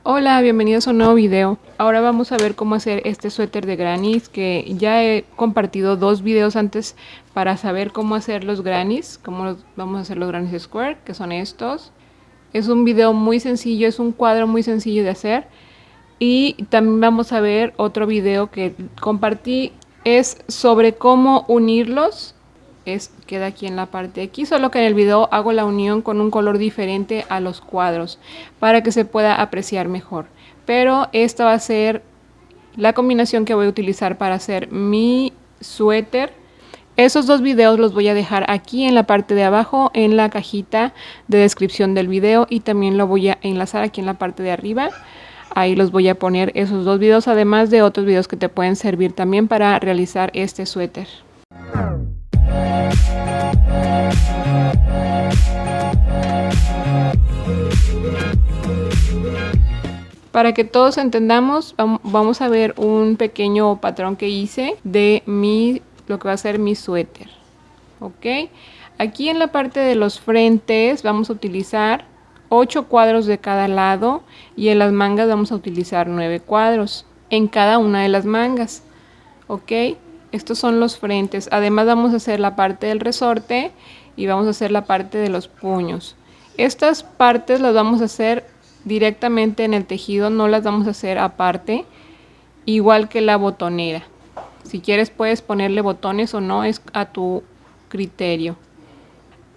Hola, bienvenidos a un nuevo video. Ahora vamos a ver cómo hacer este suéter de grannies, que ya he compartido dos videos antes para saber cómo hacer los grannies, vamos a hacer los grannies square, que son estos. Es un video muy sencillo, es un cuadro muy sencillo de hacer. Y también vamos a ver otro video que compartí, es sobre cómo unirlos. Queda aquí en la parte de aquí, solo que en el video hago la unión con un color diferente a los cuadros para que se pueda apreciar mejor. Pero esta va a ser la combinación que voy a utilizar para hacer mi suéter. Esos dos videos los voy a dejar aquí en la parte de abajo en la cajita de descripción del video, y también lo voy a enlazar aquí en la parte de arriba. Ahí los voy a poner esos dos videos, además de otros videos que te pueden servir también para realizar este suéter. Para que todos entendamos, vamos a ver un pequeño patrón que hice de lo que va a ser mi suéter. Ok, aquí en la parte de los frentes vamos a utilizar 8 cuadros de cada lado, y en las mangas vamos a utilizar 9 cuadros en cada una de las mangas. Ok, estos son los frentes. Además vamos a hacer la parte del resorte y vamos a hacer la parte de los puños. Estas partes las vamos a hacer directamente en el tejido, no las vamos a hacer aparte, igual que la botonera. Si quieres puedes ponerle botones o no, es a tu criterio.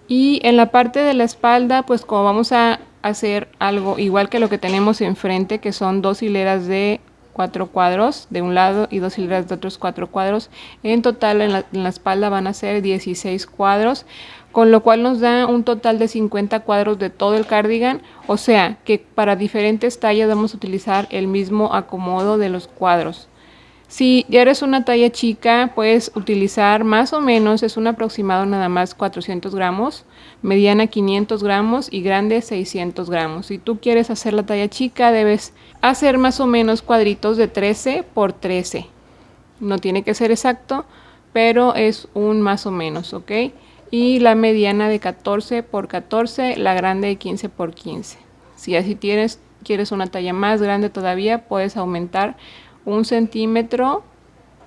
Y en la parte de la espalda, pues como vamos a hacer algo igual que lo que tenemos enfrente, que son 2 hileras de 4 cuadros de un lado y 2 hileras de otros 4 cuadros, en total en la espalda van a ser 16 cuadros, con lo cual nos da un total de 50 cuadros de todo el cardigan. O sea que para diferentes tallas vamos a utilizar el mismo acomodo de los cuadros. Si ya eres una talla chica, puedes utilizar más o menos, es un aproximado nada más, 400 gramos, mediana 500 gramos y grande 600 gramos. Si tú quieres hacer la talla chica, debes hacer más o menos cuadritos de 13 por 13. No tiene que ser exacto, pero es un más o menos, ¿ok? Y la mediana de 14 por 14, la grande de 15 por 15. Si así quieres una talla más grande todavía, puedes aumentar 1 centímetro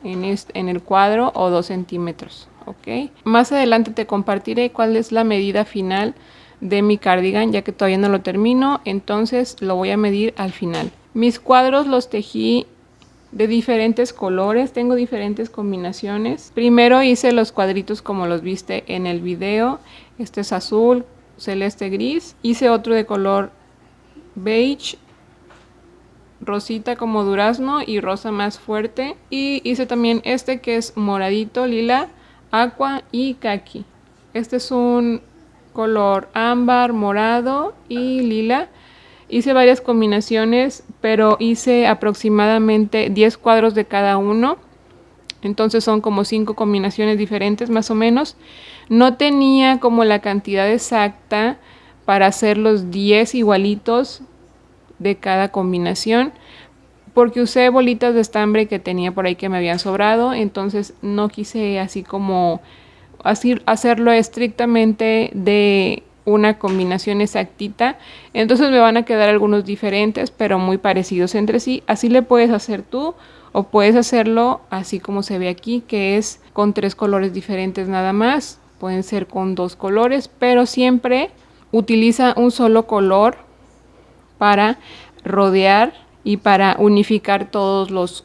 en el cuadro o 2 centímetros, ¿ok? Más adelante te compartiré cuál es la medida final de mi cardigan, ya que todavía no lo termino, entonces lo voy a medir al final. Mis cuadros los tejí de diferentes colores, tengo diferentes combinaciones. Primero hice los cuadritos como los viste en el video. Este es azul, celeste, gris. Hice otro de color beige, rosita como durazno y rosa más fuerte. Y hice también este que es moradito, lila, aqua y caqui. Este es un color ámbar, morado y lila. Hice varias combinaciones, pero hice aproximadamente 10 cuadros de cada uno. Entonces son como 5 combinaciones diferentes más o menos. No tenía como la cantidad exacta para hacer los 10 igualitos de cada combinación, porque usé bolitas de estambre que tenía por ahí que me habían sobrado. Entonces no quise así como hacerlo estrictamente de una combinación exactita, entonces me van a quedar algunos diferentes pero muy parecidos entre sí. Así le puedes hacer tú, o puedes hacerlo así como se ve aquí, que es con 3 colores diferentes nada más. Pueden ser con 2 colores, pero siempre utiliza un solo color para rodear y para unificar todos los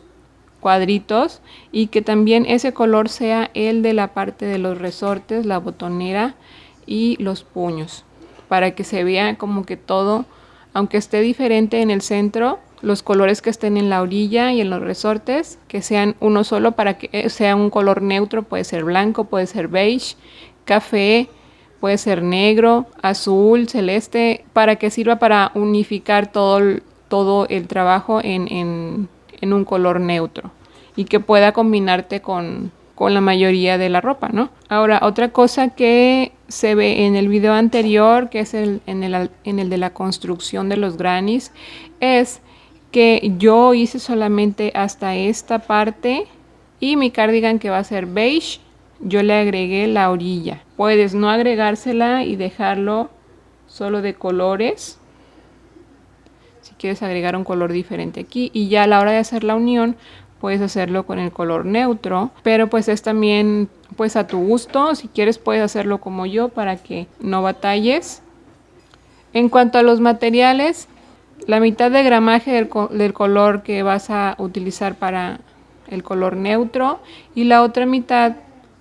cuadritos, y que también ese color sea el de la parte de los resortes, la botonera y los puños, para que se vea como que todo, aunque esté diferente en el centro, los colores que estén en la orilla y en los resortes que sean uno solo, para que sea un color neutro. Puede ser blanco, puede ser beige, café, puede ser negro, azul, celeste, para que sirva para unificar todo el trabajo en un color neutro y que pueda combinarte con la mayoría de la ropa, ¿no? Ahora, otra cosa que se ve en el video anterior, que es en el de la construcción de los grannies, es que yo hice solamente hasta esta parte, y mi cardigan, que va a ser beige, yo le agregué la orilla. Puedes no agregársela y dejarlo solo de colores. Si quieres agregar un color diferente aquí, y ya a la hora de hacer la unión puedes hacerlo con el color neutro, pero pues es también pues a tu gusto. Si quieres puedes hacerlo como yo para que no batalles. En cuanto a los materiales, la mitad de gramaje del color que vas a utilizar para el color neutro y la otra mitad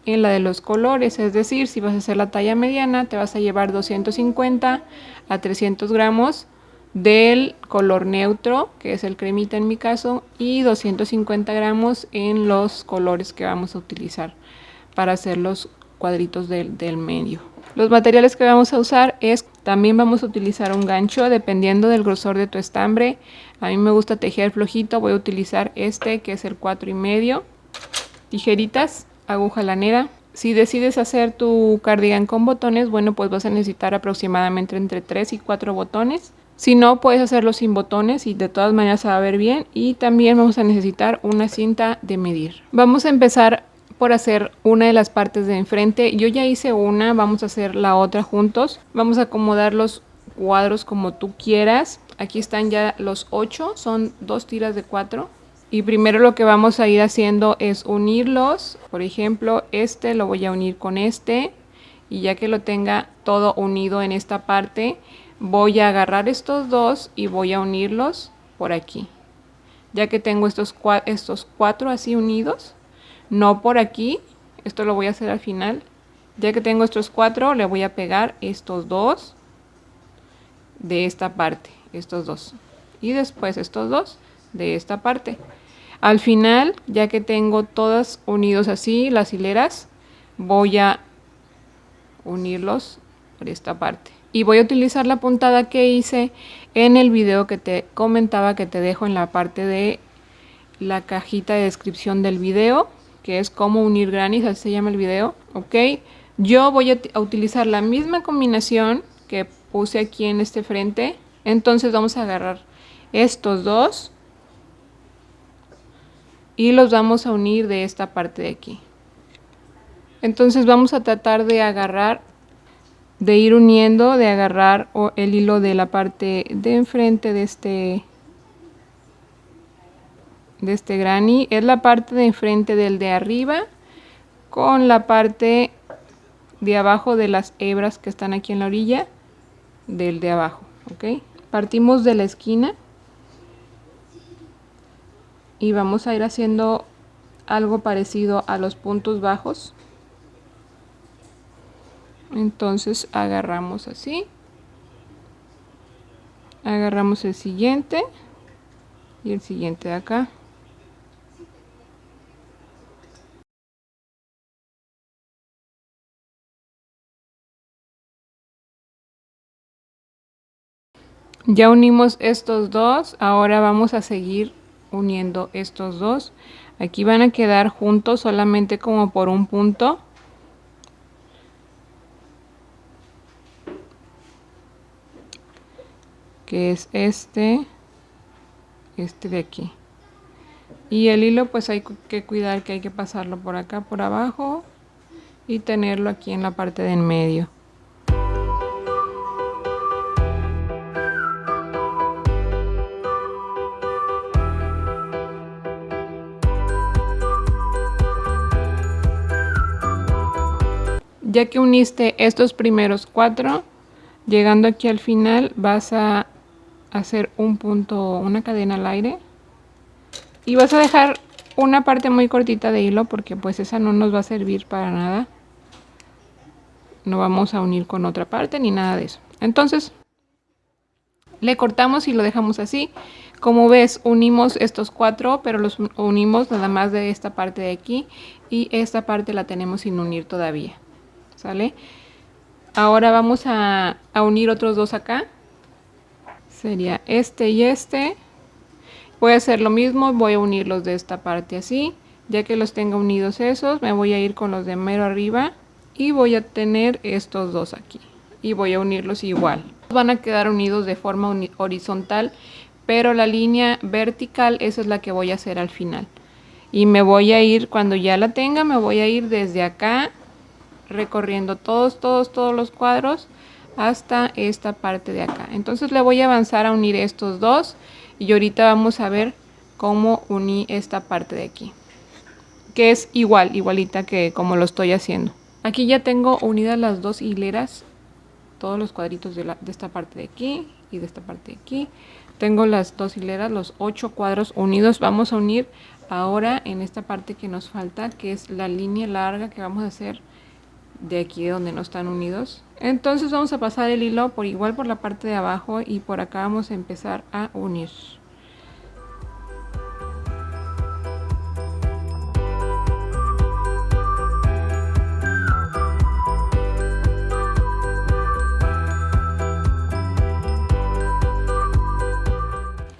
en la de los colores. Es decir, si vas a hacer la talla mediana, te vas a llevar 250 a 300 gramos del color neutro, que es el cremita en mi caso, y 250 gramos en los colores que vamos a utilizar para hacer los cuadritos del medio. Los materiales que vamos a usar también vamos a utilizar un gancho dependiendo del grosor de tu estambre. A mí me gusta tejer flojito, voy a utilizar este que es el 4,5. Tijeritas, aguja lanera. Si decides hacer tu cardigan con botones, bueno, pues vas a necesitar aproximadamente entre 3 y 4 botones. Si no, puedes hacerlo sin botones y de todas maneras se va a ver bien. Y también vamos a necesitar una cinta de medir. Vamos a empezar por hacer una de las partes de enfrente. Yo ya hice una, vamos a hacer la otra juntos. Vamos a acomodar los cuadros como tú quieras. Aquí están ya los 8, son 2 tiras de 4. Y primero lo que vamos a ir haciendo es unirlos. Por ejemplo, este lo voy a unir con este. Y ya que lo tenga todo unido en esta parte, voy a agarrar estos dos y voy a unirlos por aquí. Ya que tengo estos 4 así unidos, no por aquí, esto lo voy a hacer al final. Ya que tengo estos 4, le voy a pegar estos 2 de esta parte, estos 2. Y después estos 2 de esta parte. Al final, ya que tengo todas unidos así, las hileras, voy a unirlos por esta parte. Y voy a utilizar la puntada que hice en el video que te comentaba, que te dejo en la parte de la cajita de descripción del video, que es cómo unir grannies, así se llama el video, ¿ok? Yo voy a utilizar la misma combinación que puse aquí en este frente. Entonces vamos a agarrar estos dos y los vamos a unir de esta parte de aquí. Entonces vamos a tratar de agarrar, de ir uniendo, de agarrar el hilo de la parte de enfrente de este granny. Es la parte de enfrente del de arriba con la parte de abajo de las hebras que están aquí en la orilla del de abajo, ¿ok? Partimos de la esquina y vamos a ir haciendo algo parecido a los puntos bajos. Entonces agarramos así, agarramos el siguiente y el siguiente de acá. Ya unimos estos dos, ahora vamos a seguir uniendo estos dos. Aquí van a quedar juntos solamente como por un punto. Que es este de aquí. Y el hilo pues hay que cuidar que hay que pasarlo por acá, por abajo y tenerlo aquí en la parte de en medio. Ya que uniste estos primeros 4, llegando aquí al final vas a hacer un punto, una cadena al aire, y vas a dejar una parte muy cortita de hilo porque pues esa no nos va a servir para nada. No vamos a unir con otra parte ni nada de eso. Entonces le cortamos y lo dejamos así. Como ves, unimos estos 4, pero los unimos nada más de esta parte de aquí, y esta parte la tenemos sin unir todavía. ¿Sale? Ahora vamos a unir otros 2 acá. Sería este y este. Voy a hacer lo mismo, voy a unirlos de esta parte así. Ya que los tenga unidos esos, me voy a ir con los de mero arriba y voy a tener estos 2 aquí. Y voy a unirlos igual. Van a quedar unidos de forma horizontal, pero la línea vertical, esa es la que voy a hacer al final. Y me voy a ir, cuando ya la tenga, me voy a ir desde acá, recorriendo todos los cuadros hasta esta parte de acá. Entonces le voy a avanzar a unir estos dos y ahorita vamos a ver cómo uní esta parte de aquí, que es igualita que como lo estoy haciendo. Aquí ya tengo unidas las dos hileras, todos los cuadritos de esta parte de aquí y de esta parte de aquí. Tengo las dos hileras, los 8 cuadros unidos. Vamos a unir ahora en esta parte que nos falta, que es la línea larga que vamos a hacer de aquí donde no están unidos. Entonces vamos a pasar el hilo por igual por la parte de abajo y por acá vamos a empezar a unir.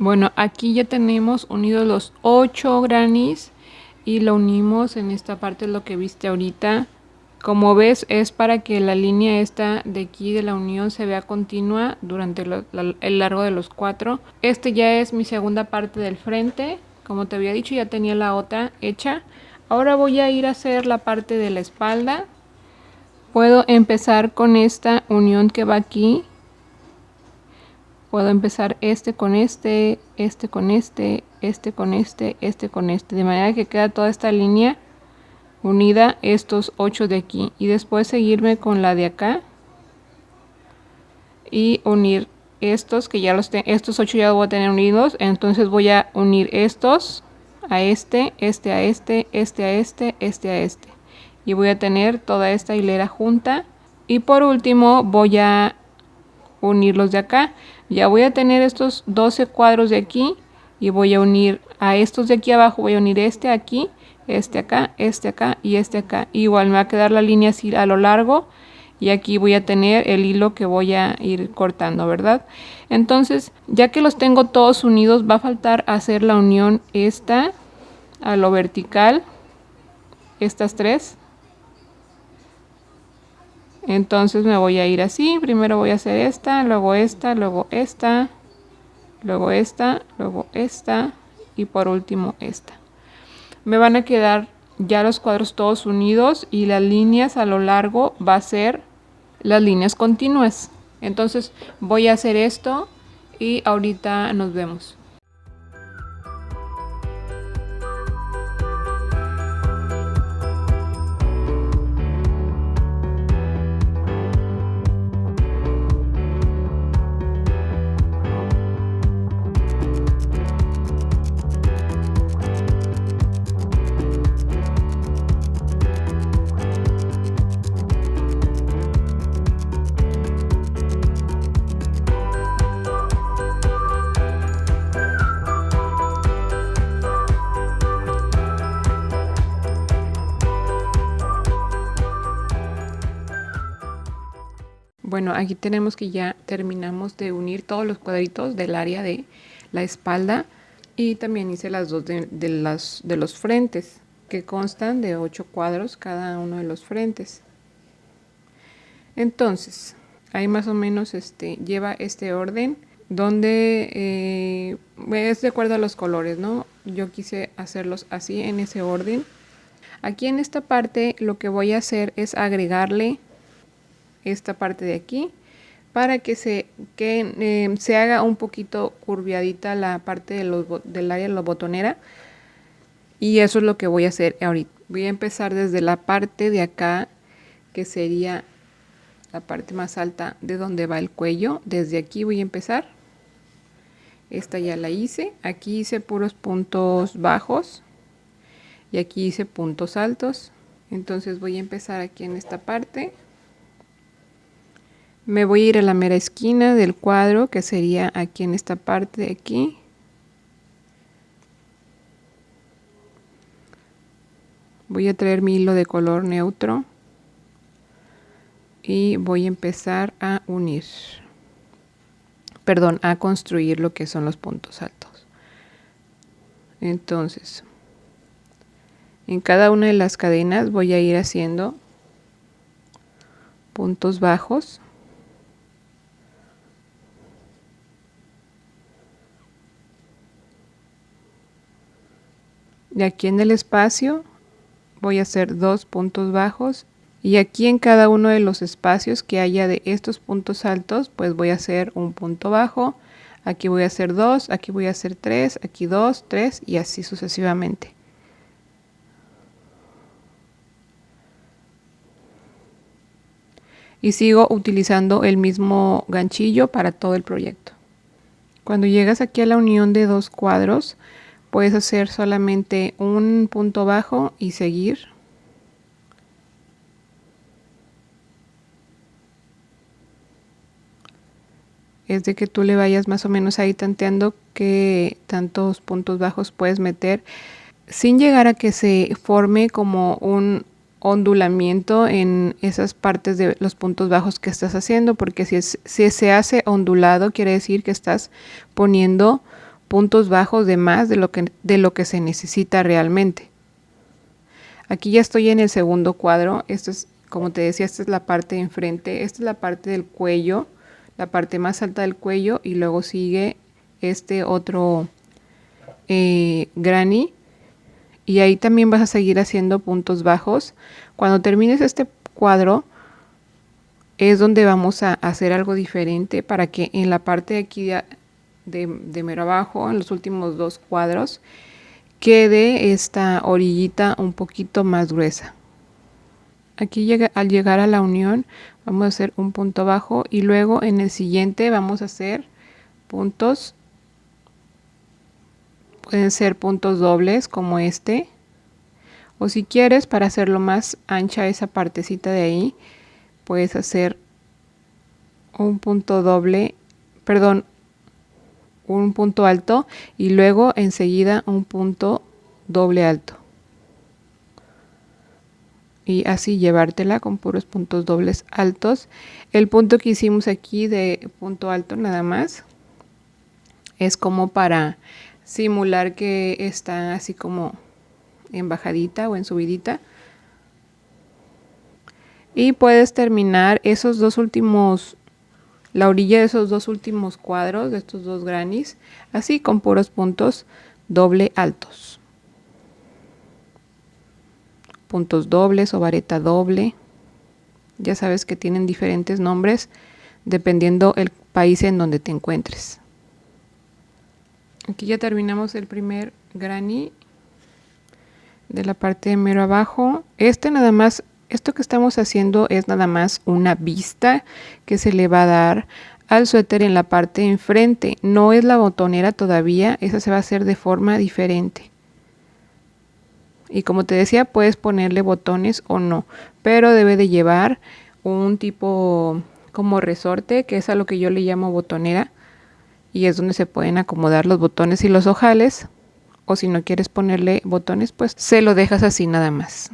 Bueno, aquí ya tenemos unidos los 8 grannies y lo unimos en esta parte, lo que viste ahorita. Como ves, es para que la línea esta de aquí de la unión se vea continua durante el largo de los 4. Este ya es mi segunda parte del frente. Como te había dicho, ya tenía la otra hecha. Ahora voy a ir a hacer la parte de la espalda. Puedo empezar con esta unión que va aquí. Puedo empezar este con este, este con este, este con este, este con este. De manera que queda toda esta línea unida, estos 8 de aquí. Y después seguirme con la de acá. Y unir estos, que ya estos 8 ya los voy a tener unidos. Entonces voy a unir estos a este, este a este, este a este, este a este. Y voy a tener toda esta hilera junta. Y por último voy a unirlos de acá. Ya voy a tener estos 12 cuadros de aquí y voy a unir a estos de aquí abajo. Voy a unir este aquí, este acá y este acá. Igual me va a quedar la línea así a lo largo y aquí voy a tener el hilo que voy a ir cortando, ¿verdad? Entonces, ya que los tengo todos unidos, va a faltar hacer la unión esta a lo vertical, estas tres. Entonces me voy a ir así, primero voy a hacer esta, luego esta, luego esta, luego esta, luego esta y por último esta. Me van a quedar ya los cuadros todos unidos y las líneas a lo largo va a ser las líneas continuas. Entonces voy a hacer esto y ahorita nos vemos. Bueno, aquí tenemos que ya terminamos de unir todos los cuadritos del área de la espalda y también hice las dos de los frentes, que constan de 8 cuadros cada uno de los frentes. Entonces, ahí más o menos lleva este orden donde es de acuerdo a los colores, ¿no? Yo quise hacerlos así en ese orden. Aquí en esta parte lo que voy a hacer es agregarle esta parte de aquí para que se haga un poquito curviadita la parte del área de la botonera, y eso es lo que voy a hacer ahorita. Voy a empezar desde la parte de acá, que sería la parte más alta de donde va el cuello. Desde aquí voy a empezar. Esta ya la hice. Aquí hice puros puntos bajos y aquí hice puntos altos. Entonces voy a empezar aquí en esta parte. Me voy a ir a la mera esquina del cuadro, que sería aquí en esta parte de aquí. Voy a traer mi hilo de color neutro y voy a empezar a unir, perdón, a construir lo que son los puntos altos. Entonces, en cada una de las cadenas voy a ir haciendo puntos bajos. Y aquí en el espacio voy a hacer 2 puntos bajos Y aquí en cada uno de los espacios que haya de estos puntos altos, pues voy a hacer un punto bajo. Aquí voy a hacer 2, aquí voy a hacer 3, aquí 2, 3 y así sucesivamente. Y sigo utilizando el mismo ganchillo para todo el proyecto. Cuando llegas aquí a la unión de dos cuadros, puedes hacer solamente un punto bajo y seguir. Es de que tú le vayas más o menos ahí tanteando qué tantos puntos bajos puedes meter sin llegar a que se forme como un ondulamiento en esas partes de los puntos bajos que estás haciendo, porque si se hace ondulado quiere decir que estás poniendo puntos bajos de más de lo que se necesita realmente. Aquí ya estoy en el segundo cuadro. Esto es, como te decía, esta es la parte de enfrente, esta es la parte del cuello, la parte más alta del cuello, y luego sigue este otro granny, y ahí también vas a seguir haciendo puntos bajos. Cuando termines este cuadro es donde vamos a hacer algo diferente para que en la parte de aquí de mero abajo, en los últimos dos cuadros, quede esta orillita un poquito más gruesa. Aquí al llegar a la unión vamos a hacer un punto bajo y luego en el siguiente vamos a hacer puntos, pueden ser puntos dobles como este, o si quieres, para hacerlo más ancha esa partecita de ahí, puedes hacer un punto doble, perdón, un punto alto y luego enseguida un punto doble alto. Y así llevártela con puros puntos dobles altos. El punto que hicimos aquí de punto alto nada más es como para simular que está así como en bajadita o en subidita. Y puedes terminar esos dos últimos, la orilla de esos dos últimos cuadros, de estos dos grannies, así con puros puntos doble altos. Puntos dobles o vareta doble. Ya sabes que tienen diferentes nombres dependiendo el país en donde te encuentres. Aquí ya terminamos el primer granny de la parte de mero abajo. Nada más, esto que estamos haciendo es nada más una vista que se le va a dar al suéter en la parte de enfrente. No es la botonera todavía, esa se va a hacer de forma diferente. Y como te decía, puedes ponerle botones o no, pero debe de llevar un tipo como resorte, que es a lo que yo le llamo botonera, y es donde se pueden acomodar los botones y los ojales. O si no quieres ponerle botones, pues se lo dejas así nada más.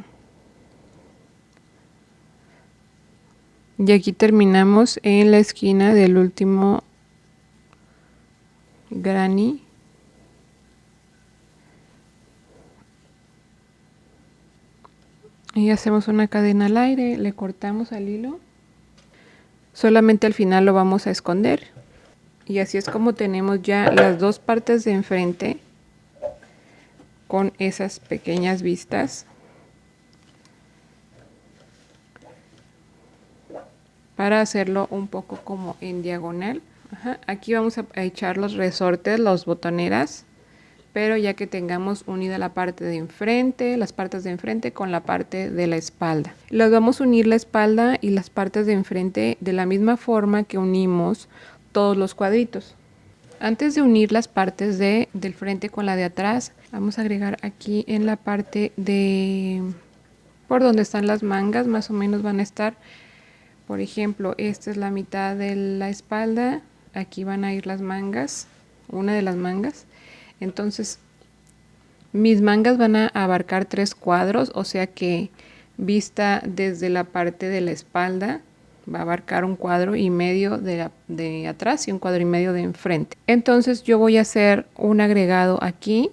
Y aquí terminamos en la esquina del último granny. Y hacemos una cadena al aire, le cortamos al hilo. Solamente al final lo vamos a esconder. Y así es como tenemos ya las dos partes de enfrente con esas pequeñas vistas. Para hacerlo un poco como en diagonal. Aquí vamos a echar los resortes, los botoneras, pero ya que tengamos unida la parte de enfrente, las partes de enfrente con la parte de la espalda. Las vamos a unir la espalda y las partes de enfrente de la misma forma que unimos todos los cuadritos. Antes de unir las partes del frente con la de atrás, vamos a agregar aquí en la parte de por donde están las mangas, más o menos van a estar. Por ejemplo, esta es la mitad de la espalda, aquí van a ir las mangas, una de las mangas. Entonces, mis mangas van a abarcar 3 cuadros, o sea que vista desde la parte de la espalda, va a abarcar 1,5 cuadros de atrás y 1,5 cuadros de enfrente. Entonces yo voy a hacer un agregado aquí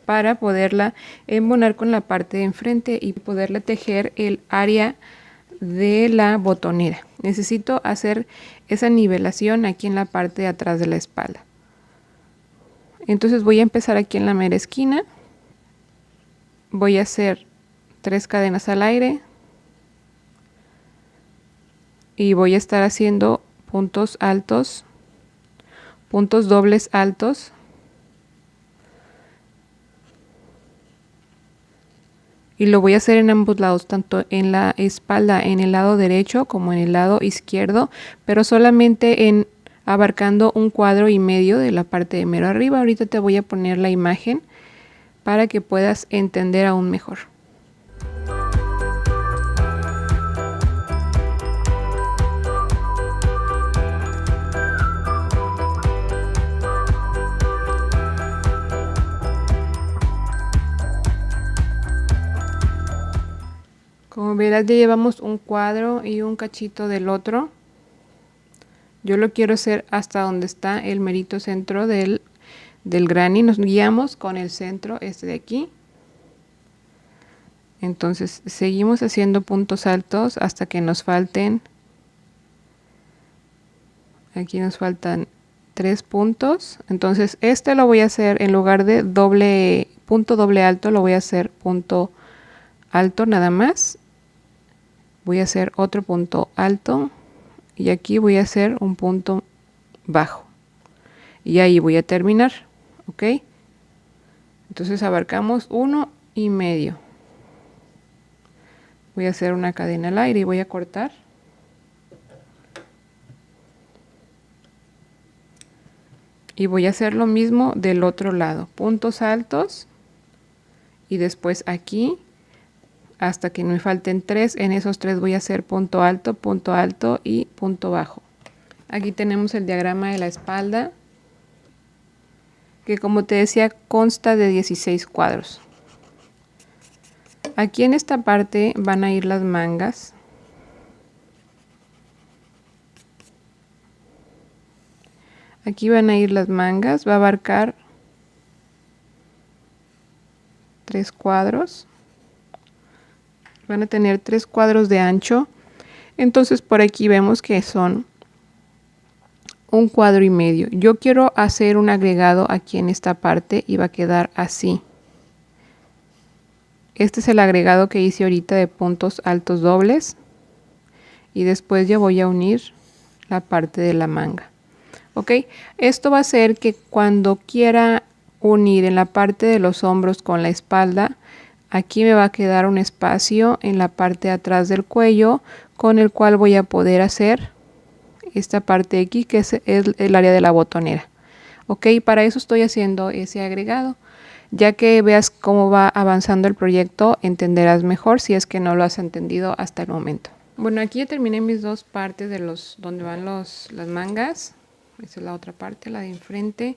para poderla embonar con la parte de enfrente y poderle tejer el área de la botonera. Necesito hacer esa nivelación aquí en la parte de atrás de la espalda. Entonces voy a empezar aquí en la mera esquina. Voy a hacer 3 cadenas al aire, y voy a estar haciendo puntos altos, puntos dobles altos. Y lo voy a hacer en ambos lados, tanto en la espalda, en el lado derecho como en el lado izquierdo, pero solamente en abarcando un cuadro y medio de la parte de mero arriba. Ahorita te voy a poner la imagen para que puedas entender aún mejor. Como verás, ya llevamos un cuadro y un cachito del otro. Yo lo quiero hacer hasta donde está el merito centro del granny. Nos guiamos con el centro este de aquí. Entonces seguimos haciendo puntos altos hasta que nos falten. Aquí nos faltan 3 puntos. Entonces este lo voy a hacer en lugar de punto doble alto, lo voy a hacer punto alto nada más. Voy a hacer otro punto alto y aquí voy a hacer un punto bajo y ahí voy a terminar. Ok, entonces abarcamos 1,5. Voy a hacer una cadena al aire y voy a cortar. Y voy a hacer lo mismo del otro lado, puntos altos y después aquí hasta que me falten 3. En esos 3 voy a hacer punto alto y punto bajo. Aquí tenemos el diagrama de la espalda, que como te decía consta de 16 cuadros. Aquí en esta parte van a ir las mangas. Aquí van a ir las mangas, va a abarcar 3 cuadros. Van a tener 3 cuadros de ancho. Entonces por aquí vemos que son 1,5 cuadros. Yo quiero hacer un agregado aquí en esta parte y va a quedar así. Este es el agregado que hice ahorita de puntos altos dobles. Y después ya voy a unir la parte de la manga. Ok, esto va a hacer que cuando quiera unir en la parte de los hombros con la espalda, aquí me va a quedar un espacio en la parte de atrás del cuello con el cual voy a poder hacer esta parte de aquí que es el área de la botonera. Ok, para eso estoy haciendo ese agregado. Ya que veas cómo va avanzando el proyecto, entenderás mejor si es que no lo has entendido hasta el momento. Bueno, aquí ya terminé mis dos partes de donde van las mangas. Esa es la otra parte, la de enfrente.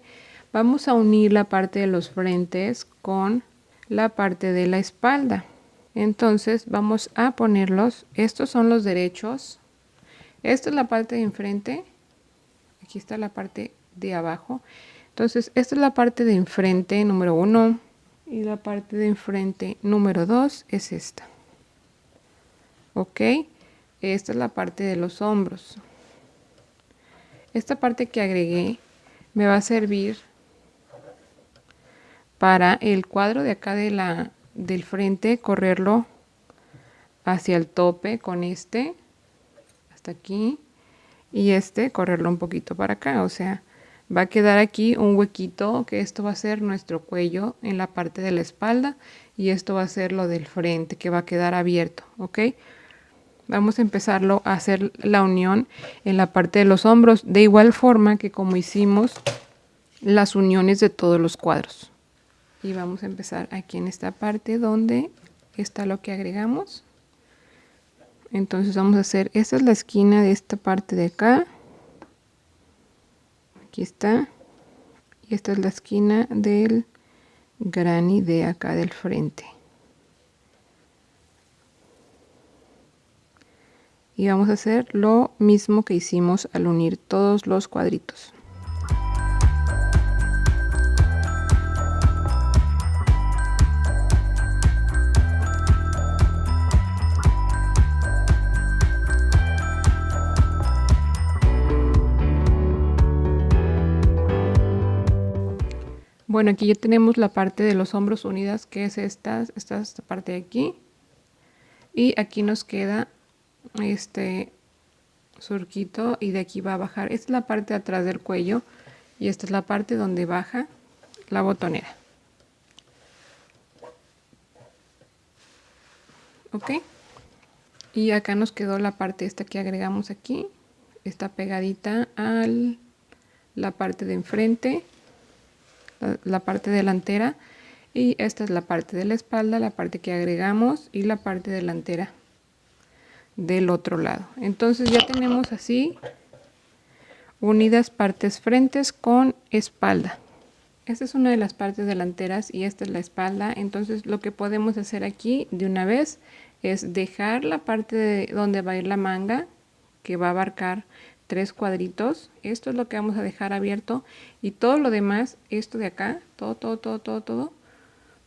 Vamos a unir la parte de los frentes con la parte de la espalda. Entonces vamos a ponerlos. Estos son los derechos. Esta es la parte de enfrente. Aquí está la parte de abajo. Entonces esta es la parte de enfrente número 1 y la parte de enfrente número 2 es esta. Ok, esta es la parte de los hombros. Esta parte que agregué me va a servir para el cuadro de acá del frente, correrlo hacia el tope con este hasta aquí y correrlo un poquito para acá. O sea, va a quedar aquí un huequito, que esto va a ser nuestro cuello en la parte de la espalda y esto va a ser lo del frente, que va a quedar abierto. Ok, vamos a empezarlo a hacer la unión en la parte de los hombros, de igual forma que como hicimos las uniones de todos los cuadros. Y vamos a empezar aquí en esta parte donde está lo que agregamos. Entonces vamos a hacer, esta es la esquina de esta parte de acá. Aquí está. Y esta es la esquina del granny de acá del frente. Y vamos a hacer lo mismo que hicimos al unir todos los cuadritos. Bueno, aquí ya tenemos la parte de los hombros unidas, que es esta parte de aquí. Y aquí nos queda surquito y de aquí va a bajar. Esta es la parte de atrás del cuello y esta es la parte donde baja la botonera. Ok, y acá nos quedó la parte esta que agregamos aquí, está pegadita a la parte de enfrente, la parte delantera, y esta es la parte de la espalda, la parte que agregamos, y la parte delantera del otro lado. Entonces ya tenemos así unidas partes frentes con espalda. Esta es una de las partes delanteras y esta es la espalda. Entonces lo que podemos hacer aquí de una vez es dejar la parte de donde va a ir la manga, que va a abarcar 3 cuadritos. Esto es lo que vamos a dejar abierto, y todo lo demás, esto de acá, todo,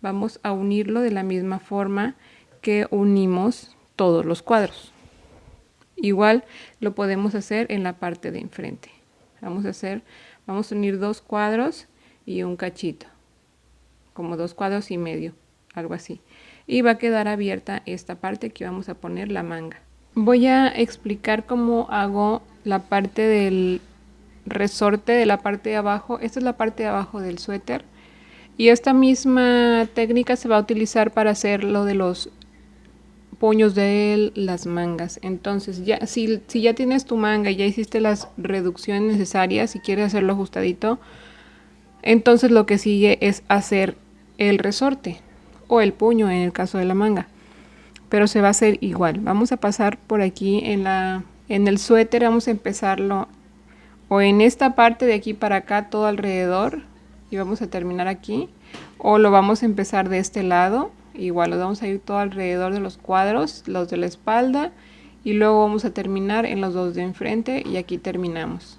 vamos a unirlo de la misma forma que unimos todos los cuadros. Igual lo podemos hacer en la parte de enfrente. Vamos a unir 2 cuadros y un cachito, como 2 cuadros y medio, algo así, y va a quedar abierta esta parte que vamos a poner la manga. Voy a explicar cómo hago la parte del resorte de la parte de abajo. Esta es la parte de abajo del suéter, y esta misma técnica se va a utilizar para hacer lo de los puños de las mangas. Entonces ya si ya tienes tu manga y ya hiciste las reducciones necesarias, si quieres hacerlo ajustadito, entonces lo que sigue es hacer el resorte o el puño en el caso de la manga, pero se va a hacer igual. Vamos a pasar por aquí en el suéter, vamos a empezarlo o en esta parte de aquí para acá, todo alrededor, y vamos a terminar aquí, o lo vamos a empezar de este lado, igual lo vamos a ir todo alrededor de los cuadros, los de la espalda, y luego vamos a terminar en los dos de enfrente, y aquí terminamos.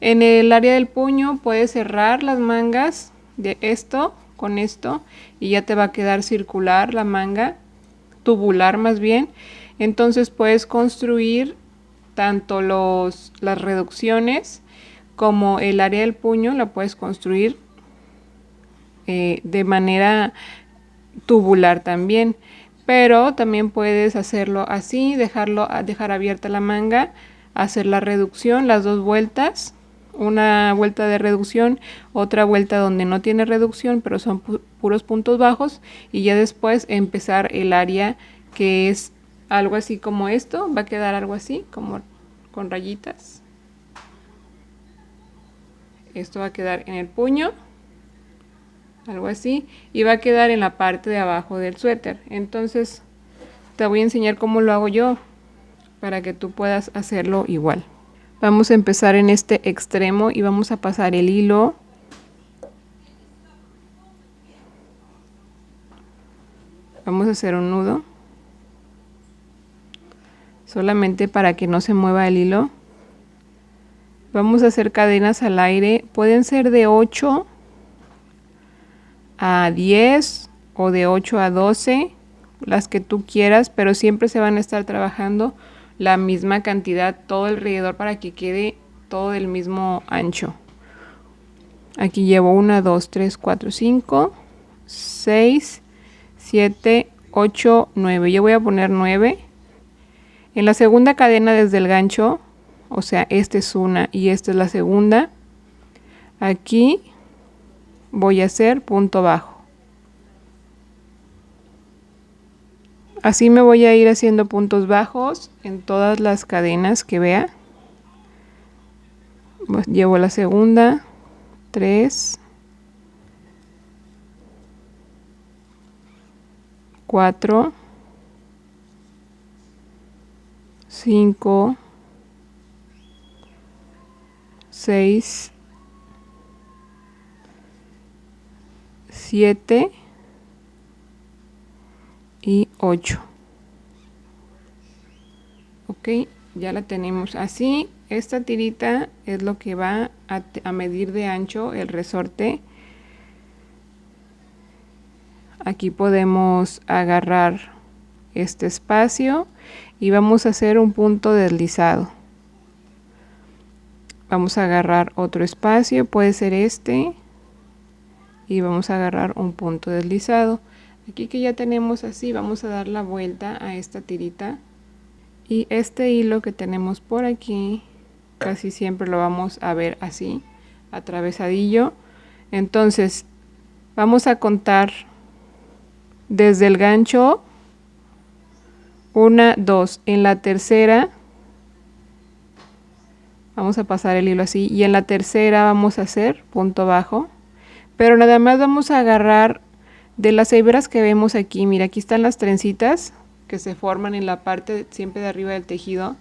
En el área del puño puedes cerrar las mangas de esto con esto, y ya te va a quedar circular la manga, tubular más bien. Entonces puedes construir tanto las reducciones como el área del puño, la puedes construir de manera tubular también, pero también puedes hacerlo así, dejar abierta la manga, hacer la reducción, las 2 vueltas, una vuelta de reducción, otra vuelta donde no tiene reducción pero son puros puntos bajos, y ya después empezar el área que es algo así como esto, va a quedar algo así como con rayitas. Esto va a quedar en el puño, algo así, y va a quedar en la parte de abajo del suéter. Entonces te voy a enseñar cómo lo hago yo para que tú puedas hacerlo igual. Vamos a empezar en este extremo y vamos a pasar el hilo vamos a hacer un nudo solamente para que no se mueva el hilo. Vamos a hacer cadenas al aire, pueden ser de 8 a 10 o de 8 a 12, las que tú quieras, pero siempre se van a estar trabajando la misma cantidad todo alrededor para que quede todo del mismo ancho. Aquí llevo 1, 2, 3, 4, 5, 6, 7, 8, 9. Yo voy a poner 9. En la segunda cadena desde el gancho, o sea, esta es una y esta es la segunda, aquí voy a hacer punto bajo. Así me voy a ir haciendo puntos bajos en todas las cadenas que vea. Pues llevo la segunda, 3, 4, 5, 6, 7 y 8. Ok, ya la tenemos así. Esta tirita es lo que va a medir de ancho el resorte. Aquí podemos agarrar este espacio y vamos a hacer un punto deslizado. Vamos a agarrar otro espacio, puede ser este, y vamos a agarrar un punto deslizado. Aquí que ya tenemos así, vamos a dar la vuelta a esta tirita Y este hilo que tenemos por aquí, casi siempre lo vamos a ver así, atravesadillo. Entonces, vamos a contar desde el gancho 1, 2. En la tercera, vamos a pasar el hilo así. Y en la tercera vamos a hacer punto bajo. Pero nada más vamos a agarrar de las hebras que vemos aquí. Mira, aquí están las trencitas que se forman en la parte siempre de arriba del tejido.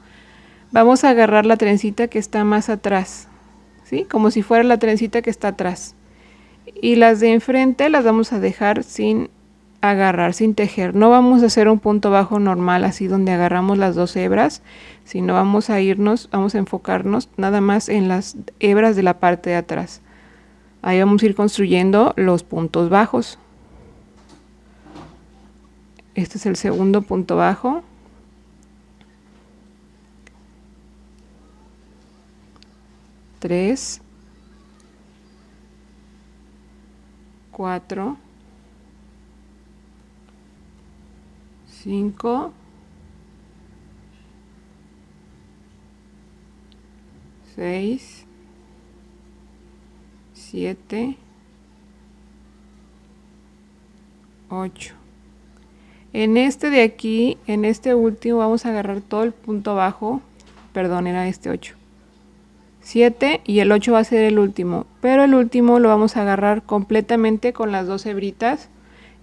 Vamos a agarrar la trencita que está más atrás, ¿sí? Como si fuera la trencita que está atrás. Y las de enfrente las vamos a dejar sin agarrar, sin tejer. No vamos a hacer un punto bajo normal así donde agarramos las dos hebras, sino vamos a enfocarnos nada más en las hebras de la parte de atrás. Ahí vamos a ir construyendo los puntos bajos. Este es el segundo punto bajo. 3, 4, 5, 6, 7, 8. En este de aquí, en este último, vamos a agarrar todo el punto bajo. Perdón, era este 8. 7 y el 8 va a ser el último, pero el último lo vamos a agarrar completamente con las dos hebritas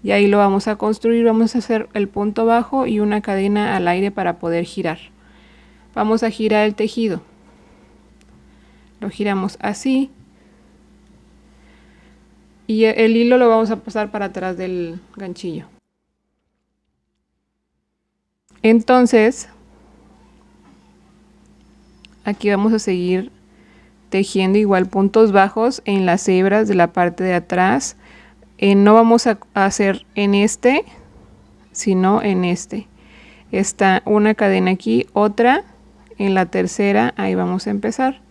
y ahí lo vamos a construir. Vamos a hacer el punto bajo y una cadena al aire para poder girar. Vamos a girar el tejido, lo giramos así y el hilo lo vamos a pasar para atrás del ganchillo. Entonces aquí vamos a seguir tejiendo igual puntos bajos en las hebras de la parte de atrás. No vamos a hacer en este, sino en este. Está una cadena aquí, otra en la tercera, ahí vamos a empezar.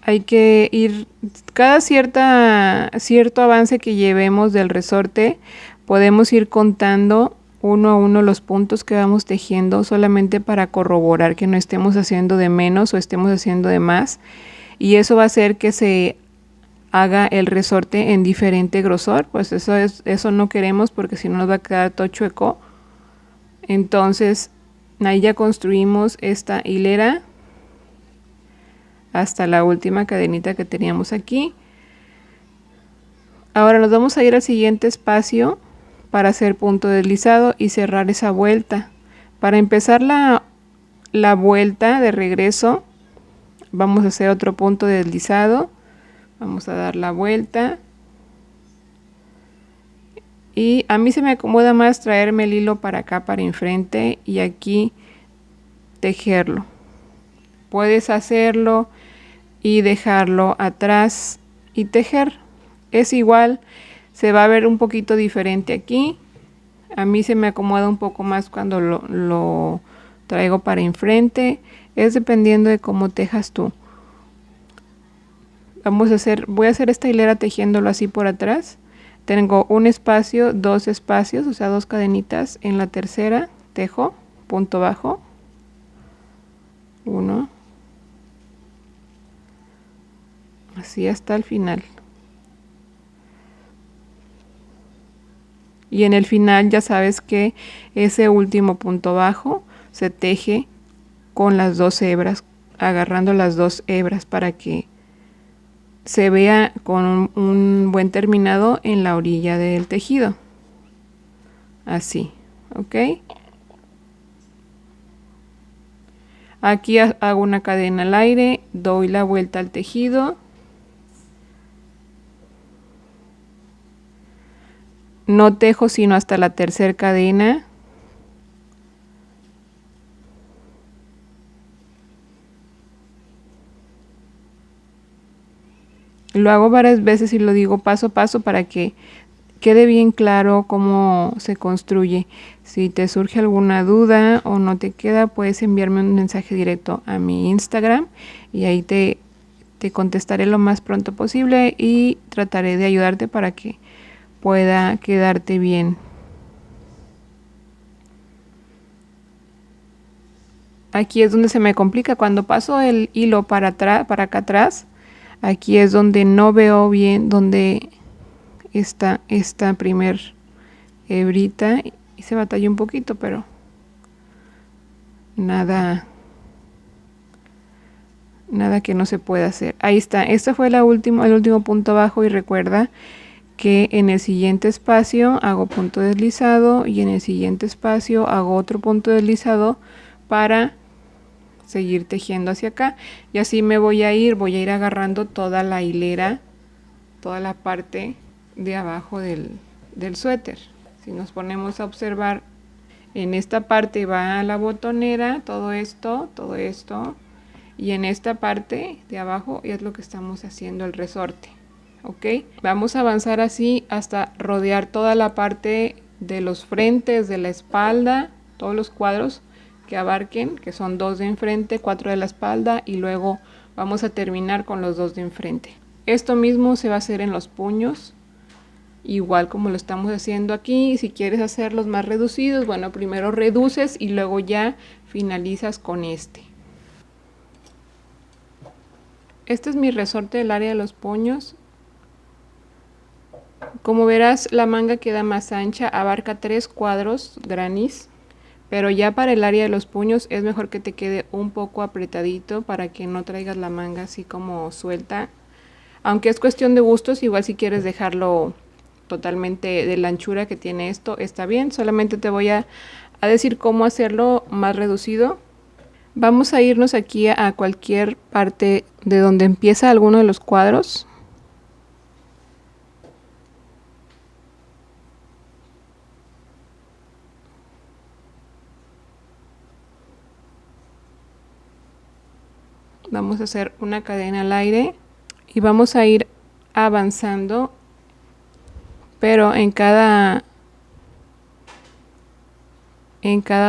Hay que ir, cada cierto avance que llevemos del resorte, podemos ir contando uno a uno los puntos que vamos tejiendo, solamente para corroborar que no estemos haciendo de menos o estemos haciendo de más, y eso va a hacer que se haga el resorte en diferente grosor. Pues eso no queremos, porque si no nos va a quedar todo chueco. Entonces ahí ya construimos esta hilera hasta la última cadenita que teníamos aquí. Ahora nos vamos a ir al siguiente espacio para hacer punto deslizado y cerrar esa vuelta. Para empezar la vuelta de regreso, vamos a hacer otro punto deslizado. Vamos a dar la vuelta. Y a mí se me acomoda más traerme el hilo para acá, para enfrente, y aquí tejerlo. Puedes hacerlo y dejarlo atrás y tejer. Es igual. Se va a ver un poquito diferente aquí. A mí se me acomoda un poco más cuando lo traigo para enfrente. Es dependiendo de cómo tejas tú. Voy a hacer esta hilera tejiéndolo así por atrás. Tengo un espacio, dos espacios, o sea, dos cadenitas. En la tercera tejo punto bajo. 1. Así hasta el final. Y en el final ya sabes que ese último punto bajo se teje con las dos hebras, agarrando las dos hebras para que se vea con un buen terminado en la orilla del tejido. Así, ¿ok? Aquí hago una cadena al aire, doy la vuelta al tejido. No tejo sino hasta la tercera cadena. Lo hago varias veces y lo digo paso a paso para que quede bien claro cómo se construye. Si te surge alguna duda o no te queda, puedes enviarme un mensaje directo a mi Instagram y ahí te contestaré lo más pronto posible y trataré de ayudarte para que pueda quedarte bien. aquí es donde se me complica. Cuando paso el hilo para atrás, para acá atrás, aquí es donde no veo bien dónde está esta primer hebrita y se batalla un poquito, pero nada que no se pueda hacer. Ahí está, este fue el último punto bajo, y recuerda que en el siguiente espacio hago punto deslizado y en el siguiente espacio hago otro punto deslizado para seguir tejiendo hacia acá, y así me voy a ir agarrando toda la hilera, toda la parte de abajo del suéter. Si nos ponemos a observar, en esta parte va la botonera, todo esto, y en esta parte de abajo es lo que estamos haciendo el resorte. Ok, vamos a avanzar así hasta rodear toda la parte de los frentes, de la espalda, todos los cuadros que abarquen, que son 2 de enfrente, 4 de la espalda, y luego vamos a terminar con los 2 de enfrente. Esto mismo se va a hacer en los puños, igual como lo estamos haciendo aquí. Si quieres hacerlos más reducidos, bueno, primero reduces y luego ya finalizas con este. Este es mi resorte del área de los puños. Como verás, la manga queda más ancha, abarca 3 cuadros grannies, pero ya para el área de los puños es mejor que te quede un poco apretadito para que no traigas la manga así como suelta. Aunque es cuestión de gustos, igual si quieres dejarlo totalmente de la anchura que tiene esto, está bien. Solamente te voy a decir cómo hacerlo más reducido. Vamos a irnos aquí a cualquier parte de donde empieza alguno de los cuadros. Vamos a hacer una cadena al aire y vamos a ir avanzando, pero en cada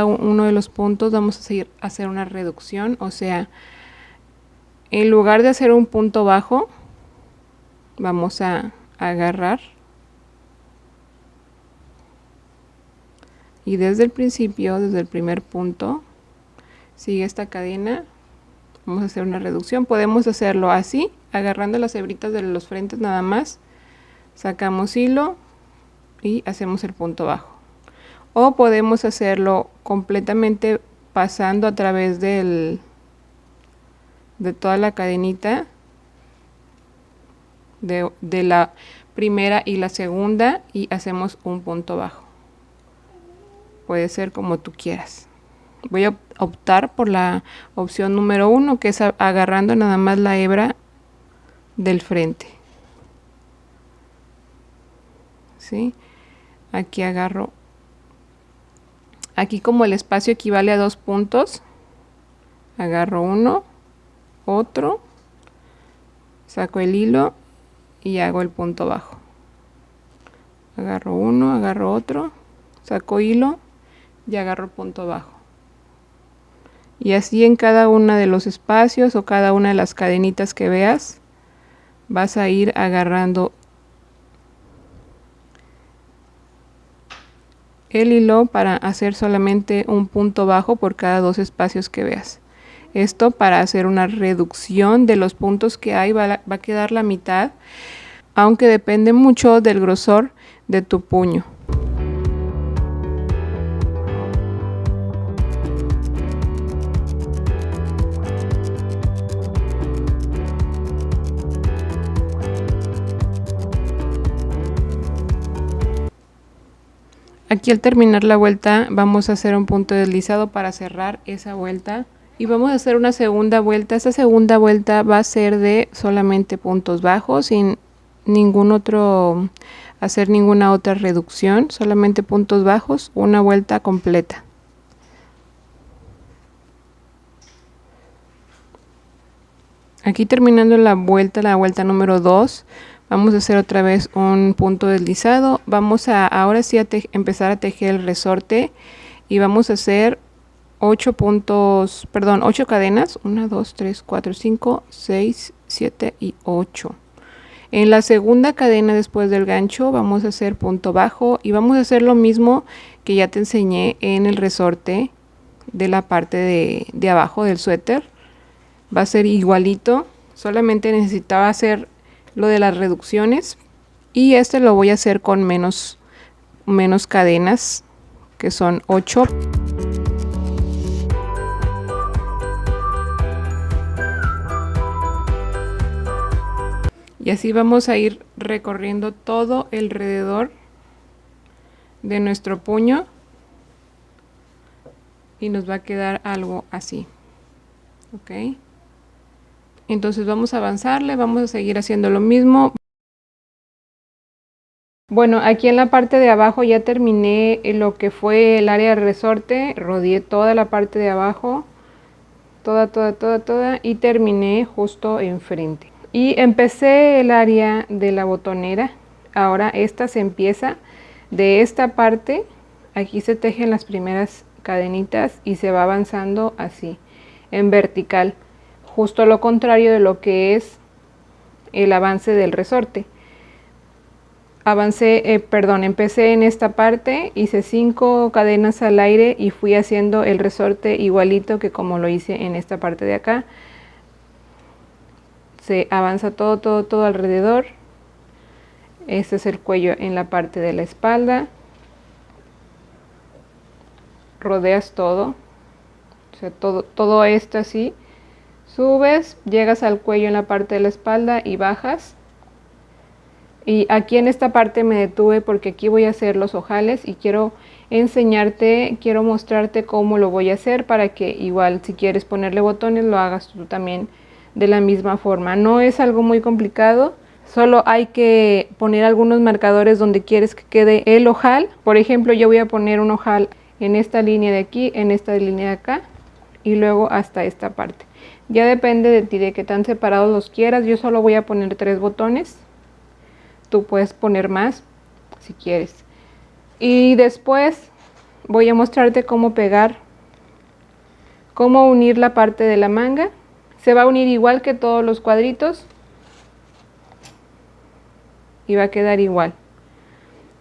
uno de los puntos vamos a hacer una reducción. O sea, en lugar de hacer un punto bajo, vamos a agarrar y desde el principio, desde el primer punto, sigue esta cadena. Vamos a hacer una reducción. Podemos hacerlo así, agarrando las hebritas de los frentes nada más, sacamos hilo y hacemos el punto bajo. O podemos hacerlo completamente pasando a través de toda la cadenita de la primera y la segunda, y hacemos un punto bajo. Puede ser como tú quieras. Voy a optar por la opción número 1, que es agarrando nada más la hebra del frente. ¿Sí? Aquí agarro. Aquí, como el espacio equivale a 2 puntos, agarro uno, otro, saco el hilo y hago el punto bajo. Agarro uno, agarro otro, saco hilo y agarro punto bajo. Y así en cada uno de los espacios o cada una de las cadenitas que veas, vas a ir agarrando el hilo para hacer solamente un punto bajo por cada 2 espacios que veas. Esto para hacer una reducción de los puntos que hay, va a quedar la mitad, aunque depende mucho del grosor de tu puño. Aquí, al terminar la vuelta, vamos a hacer un punto deslizado para cerrar esa vuelta, y vamos a hacer una segunda vuelta. Esta segunda vuelta va a ser de solamente puntos bajos, sin hacer ninguna otra reducción, solamente puntos bajos, una vuelta completa. Aquí, terminando la vuelta número 2, vamos a hacer otra vez un punto deslizado. Vamos a ahora sí empezar a tejer el resorte, y vamos a hacer 8 cadenas, 1, 2, 3, 4, 5, 6, 7 y 8. En la segunda cadena después del gancho vamos a hacer punto bajo, y vamos a hacer lo mismo que ya te enseñé en el resorte de la parte de abajo del suéter. Va a ser igualito, solamente necesitaba hacer lo de las reducciones, y este lo voy a hacer con menos cadenas, que son 8. Y así vamos a ir recorriendo todo alrededor de nuestro puño y nos va a quedar algo así. Ok, entonces vamos a avanzarle, vamos a seguir haciendo lo mismo. Bueno, aquí en la parte de abajo ya terminé lo que fue el área de resorte, rodeé toda la parte de abajo, toda, y terminé justo enfrente. Y empecé el área de la botonera. Ahora esta se empieza de esta parte, aquí se tejen las primeras cadenitas y se va avanzando así, en vertical, justo lo contrario de lo que es el avance del resorte. Empecé en esta parte, hice 5 cadenas al aire y fui haciendo el resorte igualito que como lo hice en esta parte de acá. Se avanza todo alrededor. Este es el cuello en la parte de la espalda. Rodeas todo, o sea, todo esto así. Subes, llegas al cuello en la parte de la espalda y bajas. Y aquí en esta parte me detuve porque aquí voy a hacer los ojales y quiero mostrarte cómo lo voy a hacer, para que igual si quieres ponerle botones lo hagas tú también de la misma forma. No es algo muy complicado, solo hay que poner algunos marcadores donde quieres que quede el ojal. Por ejemplo, yo voy a poner un ojal en esta línea de aquí, en esta línea de acá y luego hasta esta parte. Ya depende de ti, de qué tan separados los quieras. Yo solo voy a poner 3 botones. Tú puedes poner más si quieres. Y después voy a mostrarte cómo pegar, cómo unir la parte de la manga. Se va a unir igual que todos los cuadritos y va a quedar igual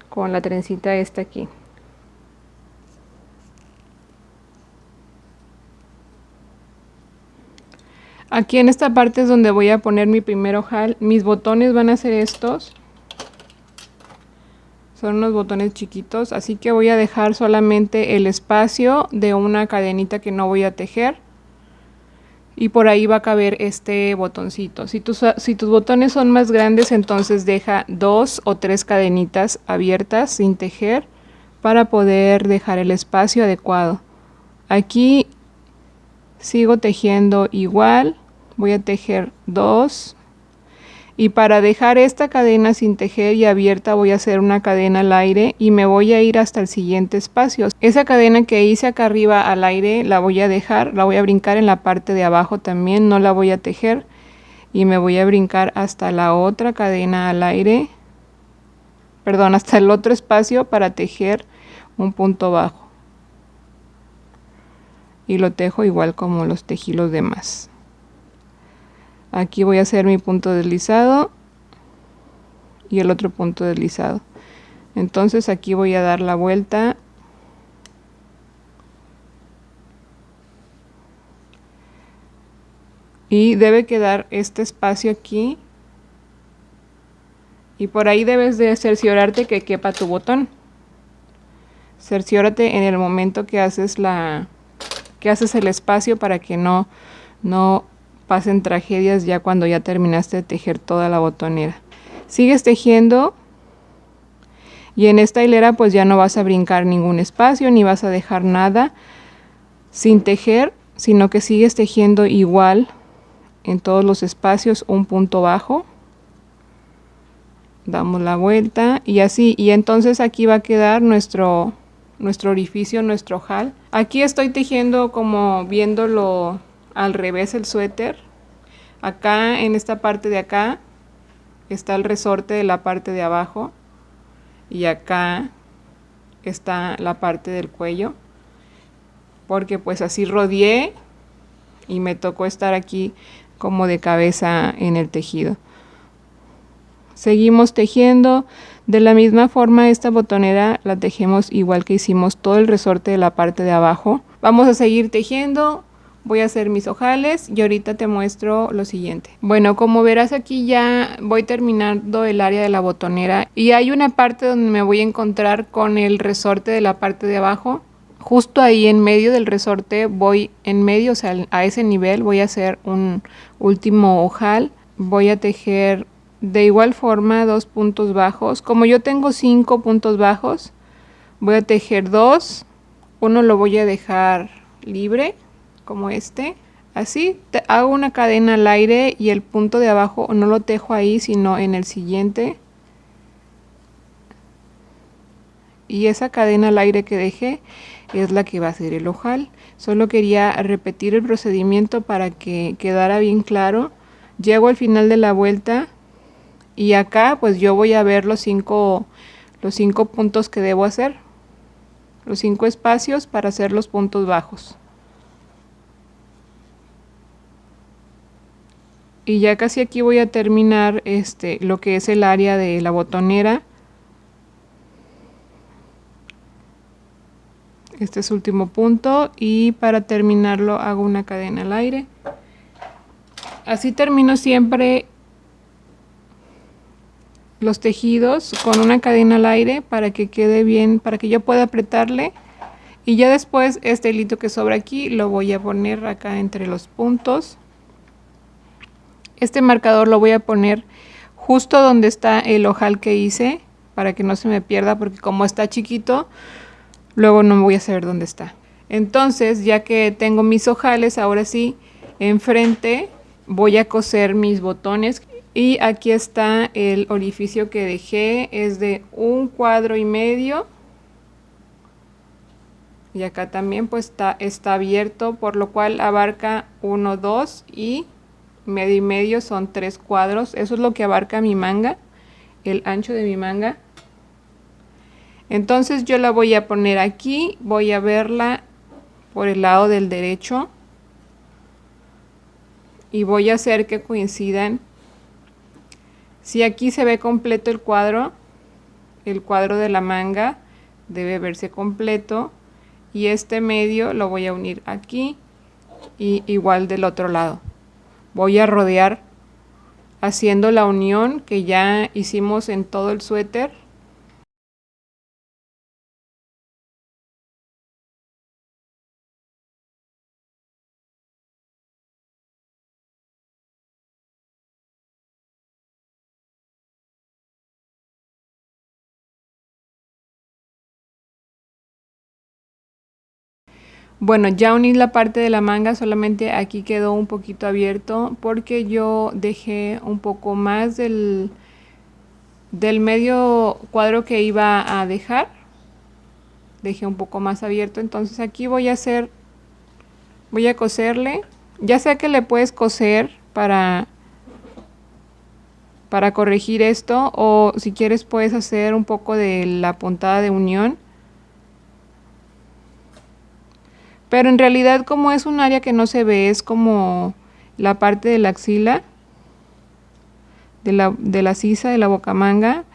con la trencita esta aquí. Aquí en esta parte es donde voy a poner mi primer ojal. Mis botones van a ser estos. Son unos botones chiquitos, así que voy a dejar solamente el espacio de una cadenita que no voy a tejer. Y por ahí va a caber este botoncito. Si tus botones son más grandes, entonces deja 2 o 3 cadenitas abiertas sin tejer para poder dejar el espacio adecuado. Aquí sigo tejiendo igual, voy a tejer 2. Y para dejar esta cadena sin tejer y abierta voy a hacer una cadena al aire y me voy a ir hasta el siguiente espacio. Esa cadena que hice acá arriba al aire la voy a dejar, la voy a brincar en la parte de abajo también, no la voy a tejer. Y me voy a brincar hasta la otra cadena al aire, perdón, hasta el otro espacio para tejer un punto bajo. Y lo tejo igual como los tejí los demás. Aquí voy a hacer mi punto deslizado y el otro punto deslizado. Entonces aquí voy a dar la vuelta y debe quedar este espacio aquí, y por ahí debes de cerciorarte que quepa tu botón. Cerciórate en el momento que haces el espacio para que no pasen tragedias ya cuando ya terminaste de tejer toda la botonera. Sigues tejiendo y en esta hilera pues ya no vas a brincar ningún espacio ni vas a dejar nada sin tejer, sino que sigues tejiendo igual en todos los espacios un punto bajo. Damos la vuelta y así, y entonces aquí va a quedar nuestro orificio, nuestro ojal. Aquí estoy tejiendo como viéndolo al revés el suéter. Acá en esta parte de acá está el resorte de la parte de abajo y acá está la parte del cuello, porque pues así rodeé y me tocó estar aquí como de cabeza en el tejido. Seguimos tejiendo de la misma forma. Esta botonera la tejemos igual que hicimos todo el resorte de la parte de abajo. Vamos a seguir tejiendo. Voy a hacer mis ojales y ahorita te muestro lo siguiente. Bueno, como verás aquí ya voy terminando el área de la botonera y hay una parte donde me voy a encontrar con el resorte de la parte de abajo. Justo ahí en medio del resorte voy en medio, o sea, a ese nivel voy a hacer un último ojal. Voy a tejer de igual forma 2 puntos bajos. Como yo tengo 5 puntos bajos, voy a tejer 2. Uno lo voy a dejar libre, como este. Así hago una cadena al aire y el punto de abajo no lo tejo ahí, sino en el siguiente. Y esa cadena al aire que dejé es la que va a ser el ojal. Solo quería repetir el procedimiento para que quedara bien claro. Llego al final de la vuelta y acá pues yo voy a ver los cinco puntos que debo hacer, los 5 espacios para hacer los puntos bajos. Y ya casi aquí voy a terminar lo que es el área de la botonera. Este es el último punto y para terminarlo hago una cadena al aire. Así termino siempre los tejidos con una cadena al aire para que quede bien, para que yo pueda apretarle. Y ya después este hilito que sobra aquí lo voy a poner acá entre los puntos. Este marcador lo voy a poner justo donde está el ojal que hice para que no se me pierda, porque como está chiquito luego no voy a saber dónde está. Entonces, ya que tengo mis ojales, ahora sí, enfrente voy a coser mis botones. Y aquí está el orificio que dejé, es de 1,5 cuadros. Y acá también pues está abierto, por lo cual abarca 1, 2 y medio son 3 cuadros. Eso es lo que abarca mi manga, el ancho de mi manga. Entonces yo la voy a poner aquí, voy a verla por el lado del derecho y voy a hacer que coincidan. Si aquí se ve completo el cuadro de la manga debe verse completo, y este medio lo voy a unir aquí y igual del otro lado. Voy a rodear haciendo la unión que ya hicimos en todo el suéter. Bueno, ya uní la parte de la manga, solamente aquí quedó un poquito abierto porque yo dejé un poco más del medio cuadro que iba a dejar. Dejé un poco más abierto, entonces aquí voy a coserle. Ya sea que le puedes coser para corregir esto, o si quieres puedes hacer un poco de la puntada de unión. Pero en realidad, como es un área que no se ve, es como la parte de la axila, de la sisa, de la bocamanga.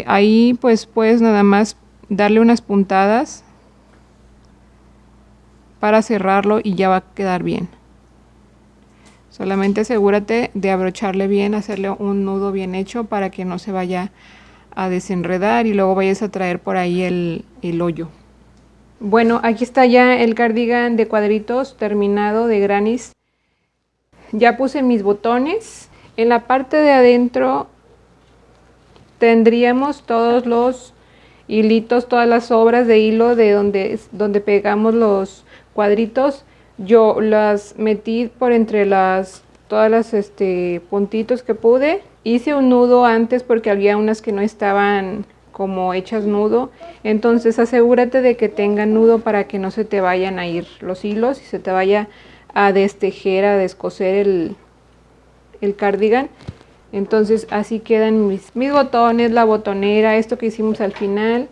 Ahí pues puedes nada más darle unas puntadas para cerrarlo y ya va a quedar bien. Solamente asegúrate de abrocharle bien, hacerle un nudo bien hecho para que no se vaya a desenredar y luego vayas a traer por ahí el hoyo. Bueno, aquí está ya el cardigan de cuadritos terminado de Granny's. Ya puse mis botones. En la parte de adentro tendríamos todos los hilitos, todas las sobras de hilo de donde pegamos los cuadritos. Yo las metí por entre todas las puntitos que pude. Hice un nudo antes porque había unas que no estaban como hechas nudo, entonces asegúrate de que tengan nudo para que no se te vayan a ir los hilos y se te vaya a destejer, a descoser el cardigan. Entonces así quedan mis botones, la botonera. Esto que hicimos al final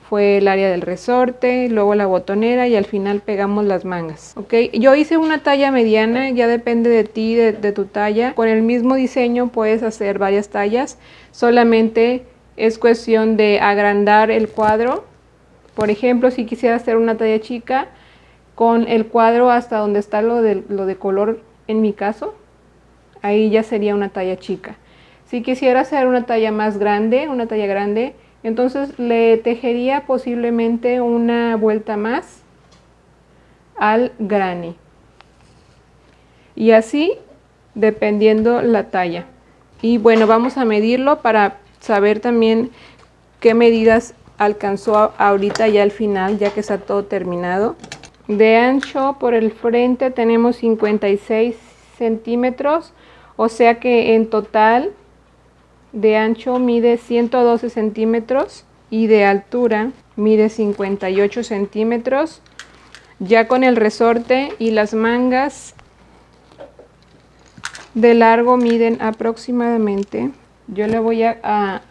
fue el área del resorte, luego la botonera y al final pegamos las mangas. Ok, yo hice una talla mediana, ya depende de ti, de tu talla. Con el mismo diseño puedes hacer varias tallas, solamente es cuestión de agrandar el cuadro. Por ejemplo, si quisiera hacer una talla chica, con el cuadro hasta donde está lo de color en mi caso, ahí ya sería una talla chica. Si quisiera hacer una talla más grande, una talla grande, entonces le tejería posiblemente una vuelta más al granny. Y así dependiendo la talla. Y bueno, vamos a medirlo para saber también qué medidas alcanzó ahorita ya al final, ya que está todo terminado. De ancho por el frente tenemos 56 centímetros, o sea que en total de ancho mide 112 centímetros y de altura mide 58 centímetros. Ya con el resorte y las mangas de largo miden aproximadamente, yo le voy a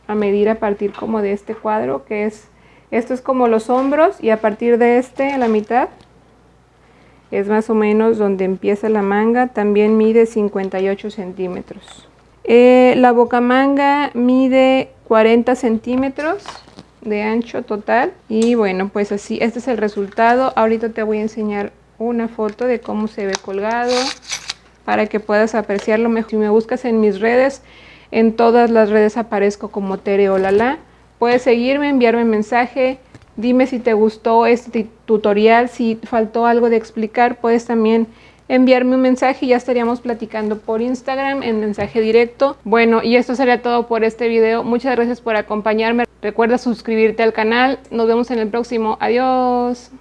medir a partir como de este cuadro, que es, esto es como los hombros, y a partir de este, a la mitad, es más o menos donde empieza la manga, también mide 58 centímetros. La bocamanga mide 40 centímetros de ancho total. Y bueno, pues así, este es el resultado. Ahorita te voy a enseñar una foto de cómo se ve colgado para que puedas apreciarlo mejor. Si me buscas en mis redes, en todas las redes aparezco como Tere Olala. Puedes seguirme, enviarme mensaje. Dime si te gustó este tutorial, si faltó algo de explicar, puedes también enviarme un mensaje y ya estaríamos platicando por Instagram en mensaje directo. Bueno, y esto sería todo por este video. Muchas gracias por acompañarme. Recuerda suscribirte al canal. Nos vemos en el próximo. Adiós.